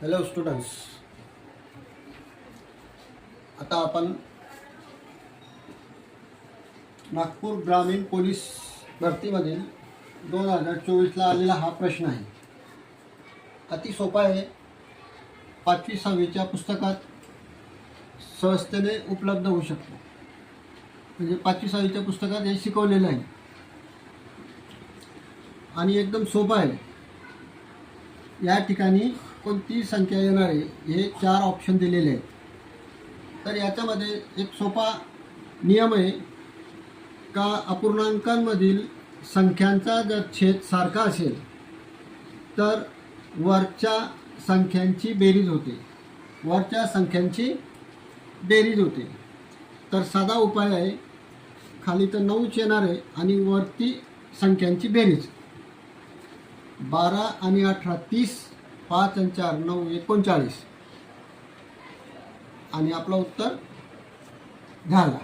Hello students, आता आपण नागपूर ग्रामीण पोलीस भरतीमधील 2024ला आलेला हा प्रश्न आहे. अति सोपा आहे. 5वी 6वीच्या पुस्तकात सहजतेने उपलब्ध होऊ शकतो. म्हणजे 5वी 6वीच्या पुस्तकात हे शिकवलेलं आहे आणि एकदम सोपा आहे. या ठिकाणी कोणती संख्या येणार आहे हे 4 ऑप्शन दिलेले आहेत. तर याच्यामध्ये एक सोपा नियम आहे का अपूर्णांकांमधील संख्यांचा जर छेद सारखा असेल तर वरच्या संख्यांची बेरीज होते. तर साधा उपाय आहे, खाली तर 9च येणार आहे आणि वरती संख्यांची बेरीज 12 आणि 18 30, 5 आणि 4 9 39 आणि आपलं उत्तर झालं.